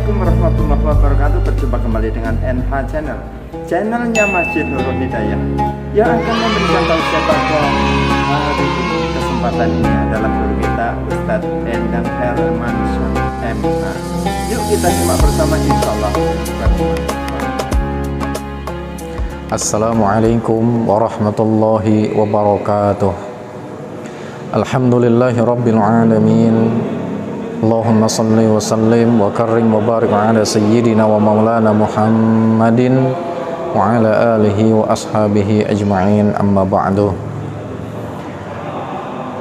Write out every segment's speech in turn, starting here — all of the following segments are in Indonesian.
Assalamualaikum warahmatullahi wabarakatuh. Berjumpa kembali dengan NH Channel, channelnya Masjid Nurul Hidayah, yang akan memberikan tausiah pada hari ini. Kesempatan ini adalah guru kita Ustadz Endang Hermansyah MA. Yuk kita simak bersama, insyaallah. Assalamualaikum warahmatullahi wabarakatuh. Alhamdulillahi rabbil alamin. Allahumma salli wa sallim wa karrim wa barik ala sayyidina wa maulana Muhammadin wa ala alihi wa ashabihi ajma'in, amma ba'du.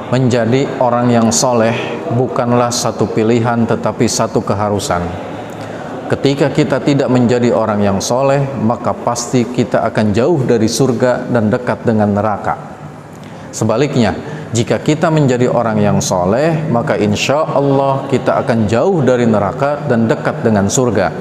Menjadi orang yang soleh bukanlah satu pilihan tetapi satu keharusan. Ketika kita tidak menjadi orang yang soleh, maka pasti kita akan jauh dari surga dan dekat dengan neraka. Sebaliknya, jika kita menjadi orang yang soleh, maka insya Allah kita akan jauh dari neraka dan dekat dengan surga.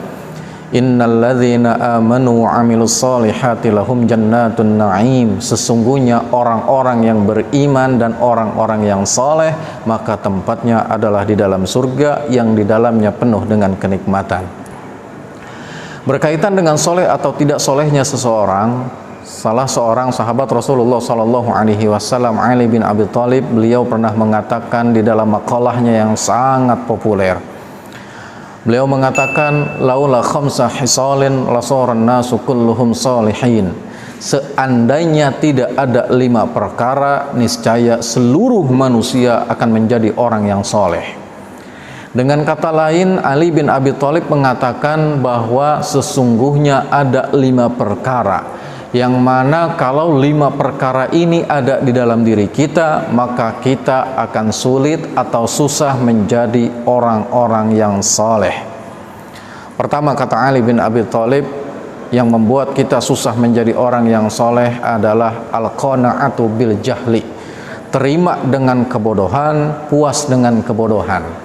Innalladzina amanu wa amilus solihati lahum jannatun na'im. Sesungguhnya orang-orang yang beriman dan orang-orang yang soleh, maka tempatnya adalah di dalam surga yang di dalamnya penuh dengan kenikmatan. Berkaitan dengan soleh atau tidak solehnya seseorang, salah seorang sahabat Rasulullah SAW, Ali bin Abi Thalib, beliau pernah mengatakan di dalam makalahnya yang sangat populer. Beliau mengatakan, laula khamsa hisalin lasoran nasu kulluhum salihin. Seandainya tidak ada 5 perkara, niscaya seluruh manusia akan menjadi orang yang soleh. Dengan kata lain, Ali bin Abi Thalib mengatakan bahwa sesungguhnya ada 5 perkara, yang mana kalau 5 perkara ini ada di dalam diri kita, maka kita akan sulit atau susah menjadi orang-orang yang soleh. Pertama, kata Ali bin Abi Thalib, yang membuat kita susah menjadi orang yang soleh adalah al-qana'atu bil jahli. Terima dengan kebodohan, puas dengan kebodohan.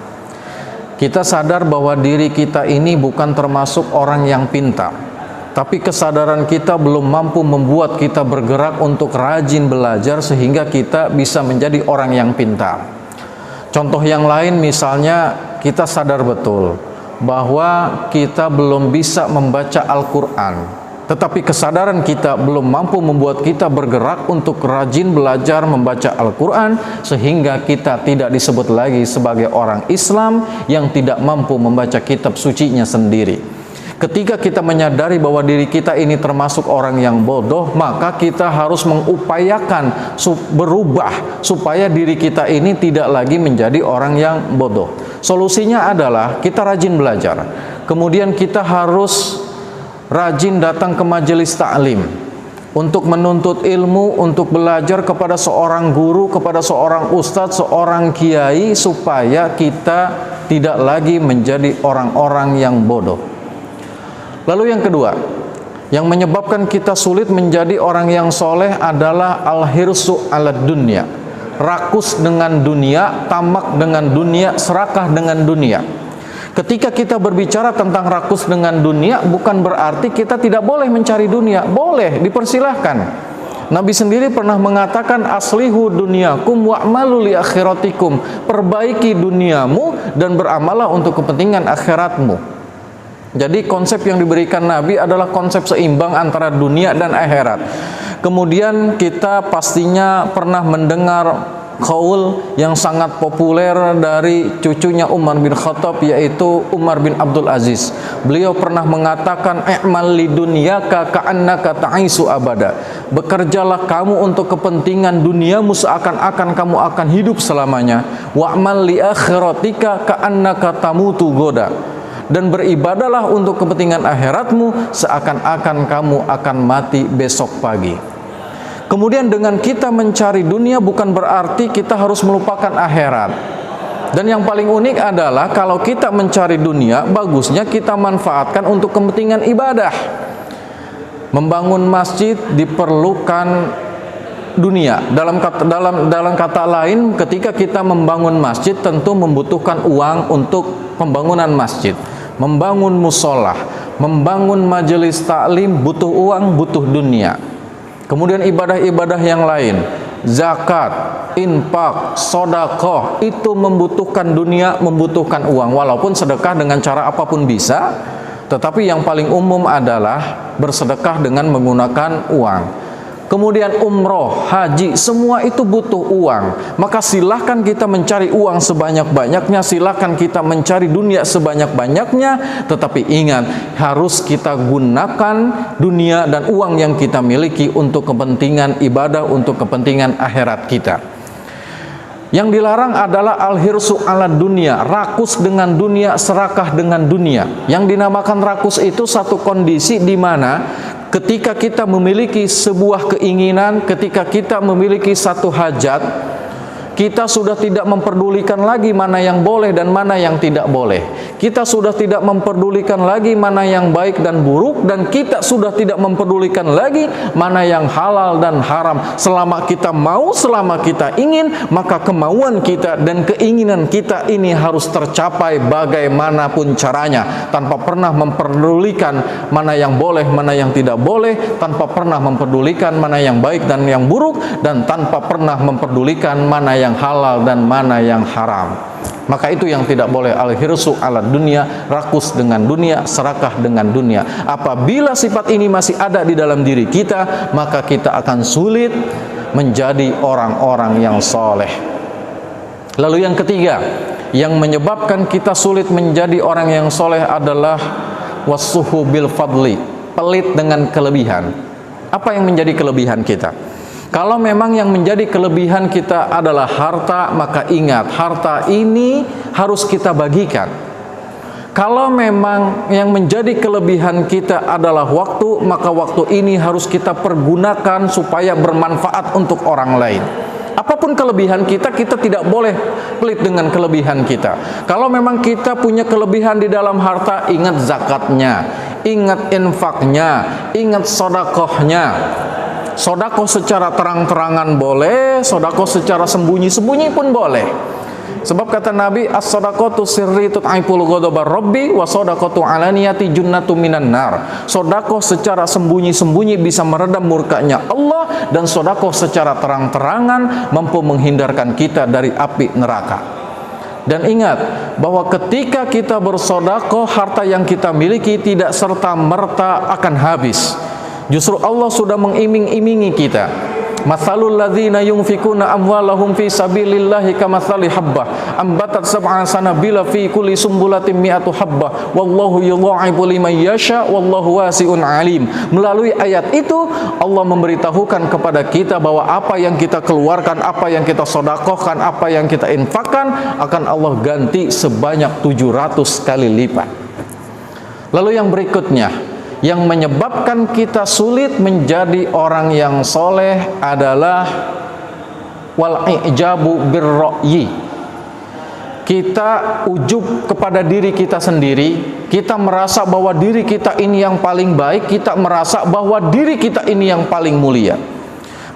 Kita sadar bahwa diri kita ini bukan termasuk orang yang pintar, tapi kesadaran kita belum mampu membuat kita bergerak untuk rajin belajar sehingga kita bisa menjadi orang yang pintar. Contoh yang lain, misalnya kita sadar betul bahwa kita belum bisa membaca Al-Quran, tetapi kesadaran kita belum mampu membuat kita bergerak untuk rajin belajar membaca Al-Quran, sehingga kita tidak disebut lagi sebagai orang Islam yang tidak mampu membaca kitab sucinya sendiri. Ketika kita menyadari bahwa diri kita ini termasuk orang yang bodoh, maka kita harus mengupayakan berubah supaya diri kita ini tidak lagi menjadi orang yang bodoh. Solusinya adalah kita rajin belajar. Kemudian kita harus rajin datang ke majelis ta'lim untuk menuntut ilmu, untuk belajar kepada seorang guru, kepada seorang ustadz, seorang kiai, supaya kita tidak lagi menjadi orang-orang yang bodoh. Lalu yang kedua, yang menyebabkan kita sulit menjadi orang yang soleh adalah al-hirsu ala dunya. Rakus dengan dunia, tamak dengan dunia, serakah dengan dunia. Ketika kita berbicara tentang rakus dengan dunia, bukan berarti kita tidak boleh mencari dunia. Boleh, dipersilahkan. Nabi sendiri pernah mengatakan, aslihu dunyakum wa'malu li akhiratikum. Perbaiki duniamu dan beramalah untuk kepentingan akhiratmu. Jadi konsep yang diberikan Nabi adalah konsep seimbang antara dunia dan akhirat. Kemudian kita pastinya pernah mendengar qaul yang sangat populer dari cucunya Umar bin Khattab, yaitu Umar bin Abdul Aziz. Beliau pernah mengatakan, i'mal lidunyaka ka'annaka ta'isu abada. Bekerjalah kamu untuk kepentingan duniamu seakan-akan kamu akan hidup selamanya. Wa'mal li akhiratika ka'annaka tamutu goda. Dan beribadalah untuk kepentingan akhiratmu seakan-akan kamu akan mati besok pagi. Kemudian dengan kita mencari dunia bukan berarti kita harus melupakan akhirat. Dan yang paling unik adalah kalau kita mencari dunia, bagusnya kita manfaatkan untuk kepentingan ibadah. Membangun masjid diperlukan dunia. Dalam kata lain, ketika kita membangun masjid tentu membutuhkan uang untuk pembangunan masjid. Membangun musola, membangun majelis taklim butuh uang, butuh dunia. Kemudian ibadah-ibadah yang lain, zakat, infak, sedekah itu membutuhkan dunia, membutuhkan uang. Walaupun sedekah dengan cara apapun bisa, tetapi yang paling umum adalah bersedekah dengan menggunakan uang. Kemudian umroh, haji, semua itu butuh uang. Maka silahkan kita mencari uang sebanyak-banyaknya, silahkan kita mencari dunia sebanyak-banyaknya, tetapi ingat, harus kita gunakan dunia dan uang yang kita miliki untuk kepentingan ibadah, untuk kepentingan akhirat kita. Yang dilarang adalah al-hirsu ala dunia, rakus dengan dunia, serakah dengan dunia. Yang dinamakan rakus itu satu kondisi di mana ketika kita memiliki sebuah keinginan, ketika kita memiliki satu hajat, kita sudah tidak memperdulikan lagi mana yang boleh dan mana yang tidak boleh. Kita sudah tidak memperdulikan lagi mana yang baik dan buruk, dan kita sudah tidak memperdulikan lagi mana yang halal dan haram. Selama kita mau, selama kita ingin, maka kemauan kita dan keinginan kita ini harus tercapai bagaimanapun caranya, tanpa pernah memperdulikan mana yang boleh, mana yang tidak boleh, tanpa pernah memperdulikan mana yang baik dan yang buruk, dan tanpa pernah memperdulikan mana yang halal dan mana yang haram. Maka itu yang tidak boleh, al-hirsu ala dunia, rakus dengan dunia, serakah dengan dunia. Apabila sifat ini masih ada di dalam diri kita, maka kita akan sulit menjadi orang-orang yang soleh. Lalu yang ketiga, yang menyebabkan kita sulit menjadi orang yang soleh adalah wasuhu bil fadli, pelit dengan kelebihan. Apa yang menjadi kelebihan kita? Kalau memang yang menjadi kelebihan kita adalah harta, maka ingat, harta ini harus kita bagikan. Kalau memang yang menjadi kelebihan kita adalah waktu, maka waktu ini harus kita pergunakan supaya bermanfaat untuk orang lain. Apapun kelebihan kita, kita tidak boleh pelit dengan kelebihan kita. Kalau memang kita punya kelebihan di dalam harta, ingat zakatnya, ingat infaknya, ingat sedekahnya. Sedekah secara terang-terangan boleh, sedekah secara sembunyi-sembunyi pun boleh. Sebab kata Nabi, as-sadaqatu sirri tut'aiful ghadabar rabbi wa sadaqatu alaniyati junnatu minan nar. Sedekah secara sembunyi-sembunyi bisa meredam murkanya Allah, dan sedekah secara terang-terangan mampu menghindarkan kita dari api neraka. Dan ingat bahwa ketika kita bersedekah, harta yang kita miliki tidak serta-merta akan habis. Justru Allah sudah mengiming-imingi kita. Matsalul ladzina yunfikuna amwalahum fi sabilillahi kamatsali habbah ambatat sab'a sanabila fi kulli sumbulatin mi'atu habbah wallahu yudha'ifu liman yasha wallahu wasi'un alim. Melalui ayat itu Allah memberitahukan kepada kita bahwa apa yang kita keluarkan, apa yang kita sedekahkan, apa yang kita infakkan akan Allah ganti sebanyak 700 kali lipat. Lalu yang berikutnya, yang menyebabkan kita sulit menjadi orang yang soleh adalah wal-i'jabu birra'yi. Kita ujub kepada diri kita sendiri, kita merasa bahwa diri kita ini yang paling baik, kita merasa bahwa diri kita ini yang paling mulia.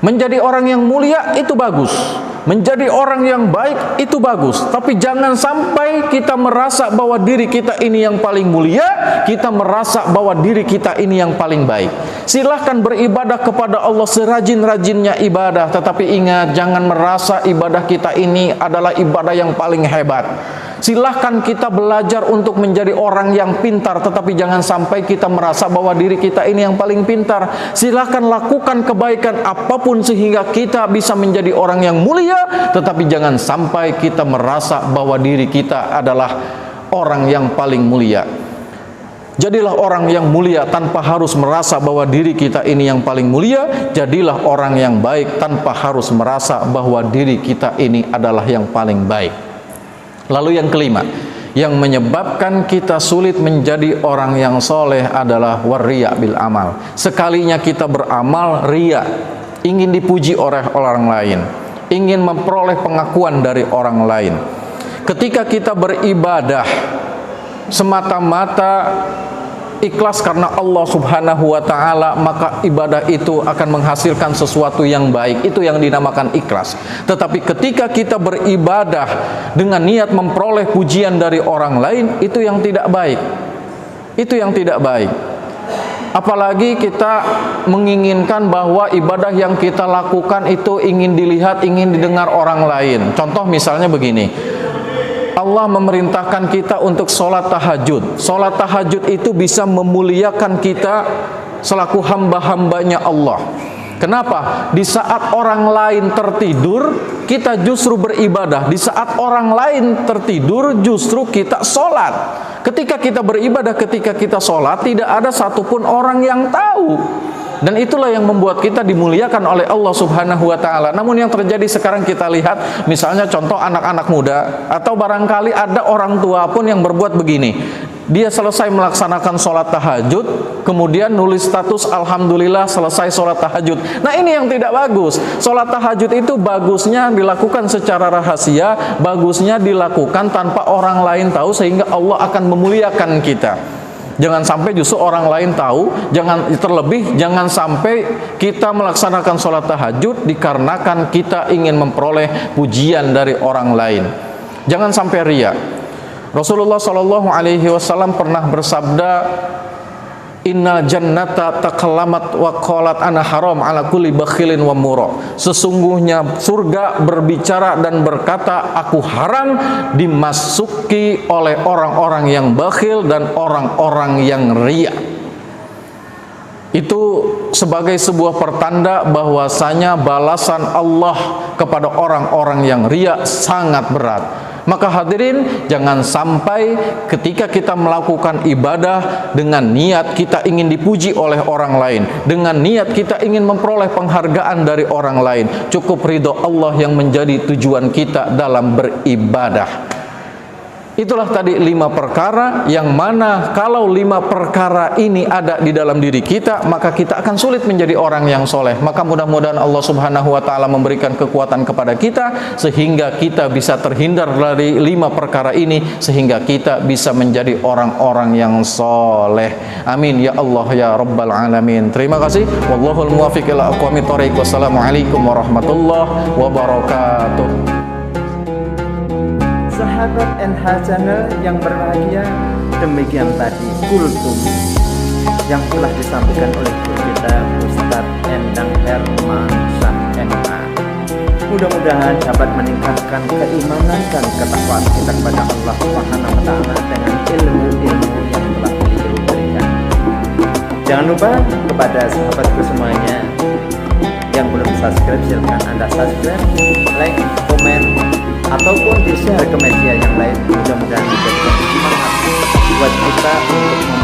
Menjadi orang yang mulia itu bagus, menjadi orang yang baik itu bagus, tapi jangan sampai kita merasa bahwa diri kita ini yang paling mulia, kita merasa bahwa diri kita ini yang paling baik. Silahkan beribadah kepada Allah serajin-rajinnya ibadah, tetapi ingat, jangan merasa ibadah kita ini adalah ibadah yang paling hebat. Silahkan kita belajar untuk menjadi orang yang pintar, tetapi jangan sampai kita merasa bahwa diri kita ini yang paling pintar. Silahkan lakukan kebaikan apapun sehingga kita bisa menjadi orang yang mulia, tetapi jangan sampai kita merasa bahwa diri kita adalah orang yang paling mulia. Jadilah orang yang mulia tanpa harus merasa bahwa diri kita ini yang paling mulia. Jadilah orang yang baik tanpa harus merasa bahwa diri kita ini adalah yang paling baik. Lalu yang kelima, yang menyebabkan kita sulit menjadi orang yang soleh adalah warriya bil amal. Sekalinya kita beramal, riya, ingin dipuji oleh orang lain, ingin memperoleh pengakuan dari orang lain. Ketika kita beribadah semata-mata ikhlas karena Allah Subhanahu wa ta'ala, maka ibadah itu akan menghasilkan sesuatu yang baik. Itu yang dinamakan ikhlas. Tetapi ketika kita beribadah dengan niat memperoleh pujian dari orang lain, itu yang tidak baik. Itu yang tidak baik. Apalagi kita menginginkan bahwa ibadah yang kita lakukan itu ingin dilihat, ingin didengar orang lain. Contoh misalnya begini, Allah memerintahkan kita untuk sholat tahajud. Sholat tahajud itu bisa memuliakan kita selaku hamba-hambanya Allah. Kenapa? Di saat orang lain tertidur, kita justru beribadah. Di saat orang lain tertidur, justru kita sholat. Ketika kita beribadah, ketika kita sholat, tidak ada satupun orang yang tahu. Dan itulah yang membuat kita dimuliakan oleh Allah Subhanahu wa Ta'ala. Namun yang terjadi sekarang kita lihat, misalnya contoh anak-anak muda, atau barangkali ada orang tua pun yang berbuat begini. Dia selesai melaksanakan sholat tahajud, kemudian nulis status alhamdulillah selesai sholat tahajud. Nah, ini yang tidak bagus. Sholat tahajud itu bagusnya dilakukan secara rahasia, bagusnya dilakukan tanpa orang lain tahu, sehingga Allah akan memuliakan kita. Jangan sampai justru orang lain tahu, jangan sampai kita melaksanakan sholat tahajud dikarenakan kita ingin memperoleh pujian dari orang lain. Jangan sampai riya. Rasulullah Shallallahu Alaihi Wasallam pernah bersabda, Innal jannata takallamat wa qalat ana haram ala kulli bakhilin wa muro. Sesungguhnya surga berbicara dan berkata, aku haram dimasuki oleh orang-orang yang bakhil dan orang-orang yang riya. Itu sebagai sebuah pertanda bahwasanya balasan Allah kepada orang-orang yang riya sangat berat. Maka hadirin, jangan sampai ketika kita melakukan ibadah dengan niat kita ingin dipuji oleh orang lain, dengan niat kita ingin memperoleh penghargaan dari orang lain. Cukup ridho Allah yang menjadi tujuan kita dalam beribadah. Itulah tadi 5 perkara yang mana kalau 5 perkara ini ada di dalam diri kita, maka kita akan sulit menjadi orang yang soleh. Maka mudah-mudahan Allah Subhanahu wa Ta'ala memberikan kekuatan kepada kita sehingga kita bisa terhindar dari 5 perkara ini, sehingga kita bisa menjadi orang-orang yang soleh. Amin ya Allah ya Rabbal Alamin. Terima kasih. Wallahul muwaffiq ila aqwamit thoriq. Wassalamualaikum warahmatullahi wabarakatuh. Sahabat NH Channel yang berbahagia, demikian tadi kultum yang telah disampaikan oleh guru kita Ustadz Endang Hermansyah MA. Mudah-mudahan dapat meningkatkan keimanan dan ketakwaan kita kepada Allah Subhanahu wa Ta'ala dengan ilmu-ilmu yang telah beliau berikan. Jangan lupa kepada sahabatku semuanya yang belum subscribe, silahkan Anda subscribe, like, komen, ataupun di-share ke media yang lain. Mudah-mudahan menjadi semangat buat kita untuk